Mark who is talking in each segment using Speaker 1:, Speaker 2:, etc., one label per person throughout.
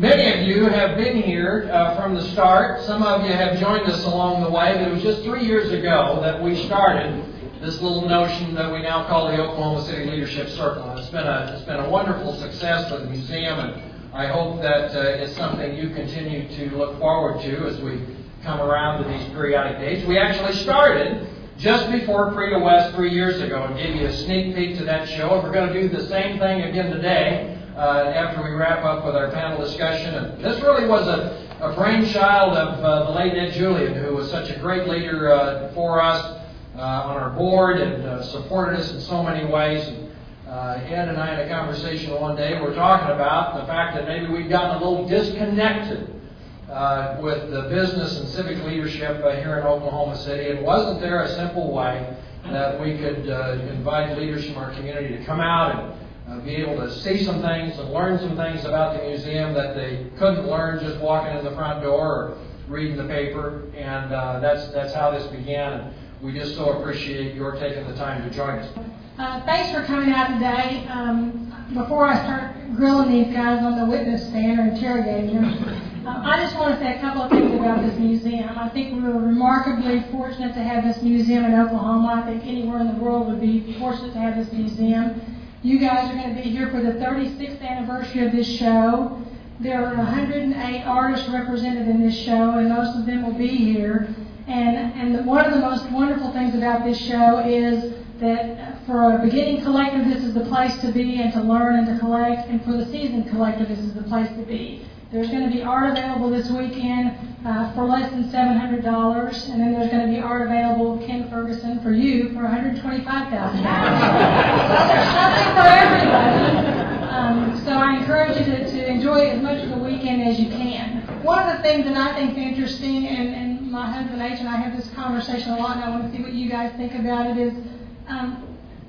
Speaker 1: Many of you have been here from the start. Some of you have joined us along the way, but it was just 3 years ago that we started this little notion that we now call the Oklahoma City Leadership Circle. And it's been a wonderful success for the museum, and I hope that it's something you continue to look forward to as we come around to these periodic days. We actually started just before Prix de West 3 years ago and gave you a sneak peek to that show. And we're going to do the same thing again today after we wrap up with our panel discussion. And this really was a brainchild of the late Ed Julian, who was such a great leader for us on our board and supported us in so many ways. And Ed and I had a conversation one day. We were talking about the fact that maybe we'd gotten a little disconnected with the business and civic leadership here in Oklahoma City. And wasn't there a simple way that we could invite leaders from our community to come out and be able to see some things and learn some things about the museum that they couldn't learn just walking in the front door or reading the paper? And that's how this began. And we just so appreciate your taking the time to join us.
Speaker 2: Thanks for coming out today. Before I start grilling these guys on the witness stand or interrogating them, I just want to say a couple of things about this museum. I think we were remarkably fortunate to have this museum in Oklahoma. I think anywhere in the world would be fortunate to have this museum. You guys are going to be here for the 36th anniversary of this show. There are 108 artists represented in this show, and most of them will be here. And one of the most wonderful things about this show is that for a beginning collector, this is the place to be and to learn and to collect. And for the seasoned collector, this is the place to be. There's going to be art available this weekend for less than $700. And then there's going to be art available, Ken Ferguson, for you for $125,000. So there's something for everybody. So I encourage you to enjoy as much of the weekend as you can. One of the things that I think is interesting, and my husband H and I have this conversation a lot, and I want to see what you guys think about it, is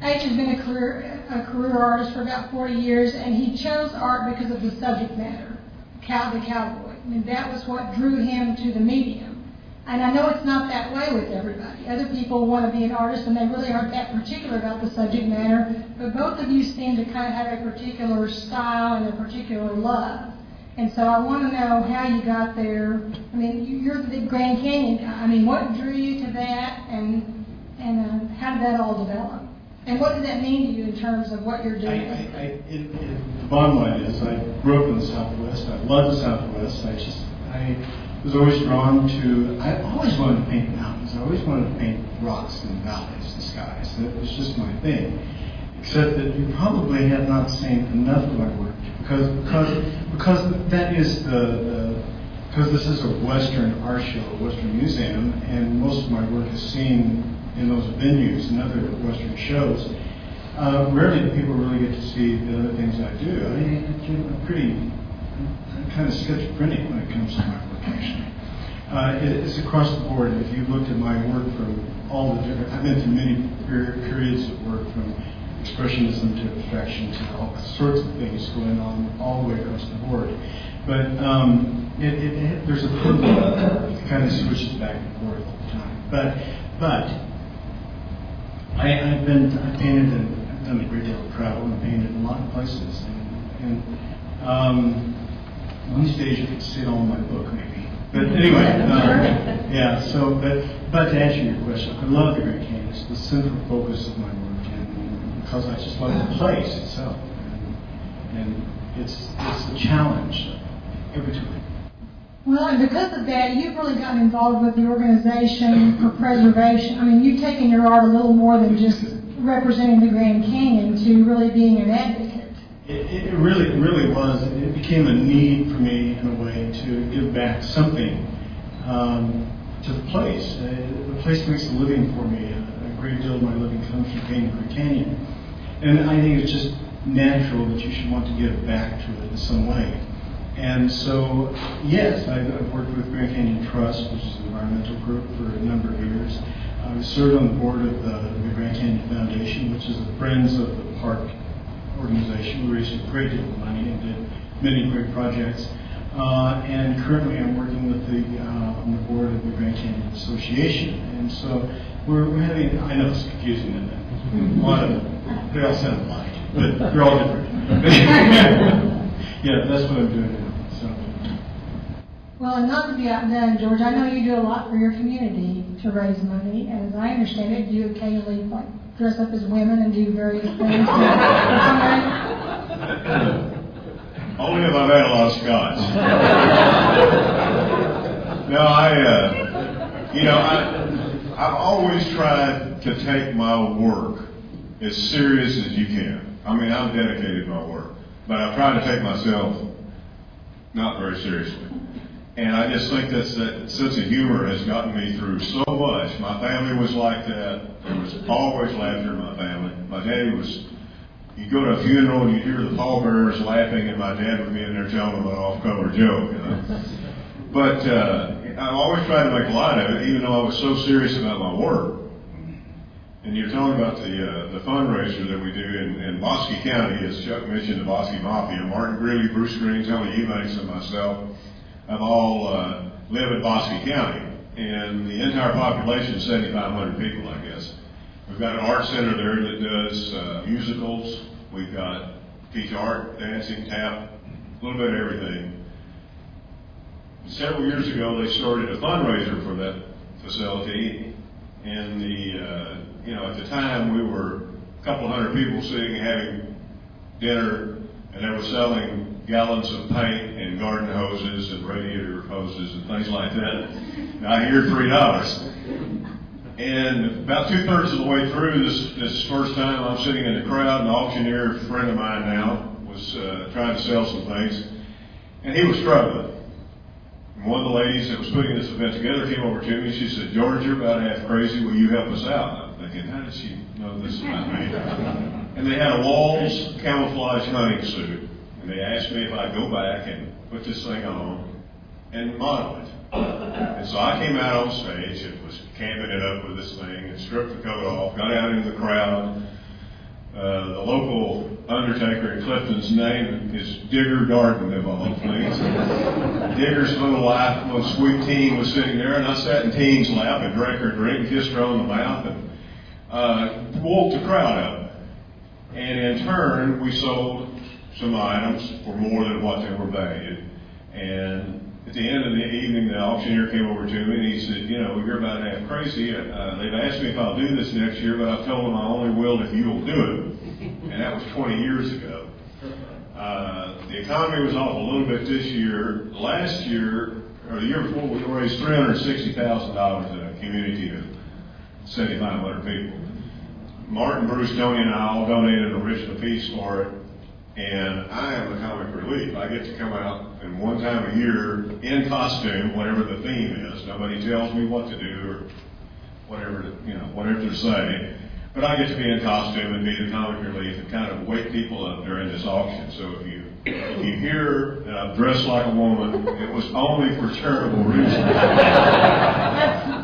Speaker 2: H has been a career artist for about 40 years, and he chose art because of the subject matter, the cowboy. I mean, that was what drew him to the medium. And I know it's not that way with everybody. Other people want to be an artist, and they really aren't that particular about the subject matter, but both of you seem to kind of have a particular style and a particular love. And so I want to know how you got there. I mean, you're the big Grand Canyon guy. I mean, what drew you to that, and how did that all develop? And what did that mean to you in terms of what you're doing?
Speaker 3: The bottom line is, I grew up in the Southwest. I love the Southwest. I was always drawn to. I always wanted to paint mountains. I always wanted to paint rocks and valleys and skies. That was just my thing. Except that you probably have not seen enough of my work because that is because this is a Western art show, a Western museum, and most of my work is seen in those venues and other Western shows. Rarely do people really get to see the other things I do. I'm kind of schizophrenic when it comes to my work, actually. It's across the board. If you looked at my work from all the different, I've been through many periods of work, from expressionism to abstraction to all sorts of things going on all the way across the board. But there's a pendulum that kind of switches back and forth all the time. But I've painted and I've done a great deal of travel and painted in a lot of places. And one of these days you could see it all in my book, maybe. But anyway, yeah. So, but to answer your question, I love the Grand Canyon. It's the central focus of my work. Because I just love the place itself, and it's a challenge every time.
Speaker 2: Well, and because of that, you've really gotten involved with the organization for preservation. I mean, you've taken your art a little more than just representing the Grand Canyon to really being an advocate.
Speaker 3: It really was. It became a need for me, in a way, to give back something to the place. The place makes a living for me. A great deal of my living comes from painting the Grand Canyon. And I think it's just natural that you should want to give back to it in some way. And so, yes, I've worked with Grand Canyon Trust, which is an environmental group, for a number of years. I served on the board of the Grand Canyon Foundation, which is the Friends of the Park organization. We raised a great deal of money and did many great projects. And currently I'm working with on the board of the Grand Canyon Association. And so we're having, I know it's confusing, isn't it? A lot of them, they all sound alike, but they're all different. Yeah, that's what I'm doing now. So.
Speaker 2: Well, and not to be outdone, George, I know you do a lot for your community to raise money. As I understand it, you occasionally like dress up as women and do various things.
Speaker 4: Only if I've had a lot of scotch. No, I've always tried to take my work as serious as you can. I mean, I'm dedicated to my work, but I've tried to take myself not very seriously. And I just think that sense of humor has gotten me through so much. My family was like that. There was always laughter in my family. My daddy was, you go to a funeral and you hear the pallbearers laughing, and my dad would be in there telling them an off-color joke, you know. But I've always tried to make light of it, even though I was so serious about my work. And you're talking about the fundraiser that we do in Bosque County, as Chuck mentioned, the Bosque Mafia. Martin Greeley, Bruce Green, Tony Eubanks, and myself have all live in Bosque County. And the entire population is 7,500 people, I guess. We've got an art center there that does musicals. We've got teach art, dancing, tap, a little bit of everything. Several years ago, they started a fundraiser for that facility. And at the time, we were a couple hundred people sitting having dinner, and they were selling gallons of paint and garden hoses and radiator hoses and things like that. And I hear $3. And about 2/3 of the way through this first time, I'm sitting in the crowd, and an auctioneer friend of mine now was trying to sell some things, and he was struggling. And one of the ladies that was putting this event together came over to me. She said, "George, you're about half crazy. Will you help us out?" I'm thinking, how did she know this about me? And they had a Walls camouflage hunting suit, and they asked me if I'd go back and put this thing on and model it. And so I came out on stage and was camping it up with this thing and stripped the coat off, got out into the crowd. The local undertaker in Clifton's name is Digger Darden, of all things. Digger's little life, little sweet teen was sitting there, and I sat in Teen's lap and drank her drink and kissed her on the mouth and woke the crowd up. And in turn, we sold some items for more than what they were valued. And at the end of the evening, the auctioneer came over to me and he said, "You're about half crazy. They've asked me if I'll do this next year, but I've told them I only will if you'll do it." And that was 20 years ago. The economy was off a little bit this year. Last year, or the year before, we raised $360,000 in a community of 7,500 people. Martin, Bruce, Tony, and I all donated an original piece for it. And I am the comic relief. I get to come out and one time a year in costume, whatever the theme is. Nobody tells me what to do or whatever to say. But I get to be in costume and be the comic relief and kind of wake people up during this auction. So if you hear that I'm dressed like a woman, it was only for charitable reasons.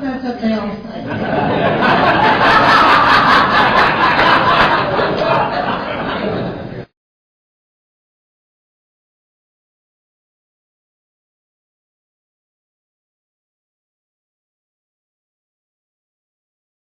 Speaker 2: That's what they all say.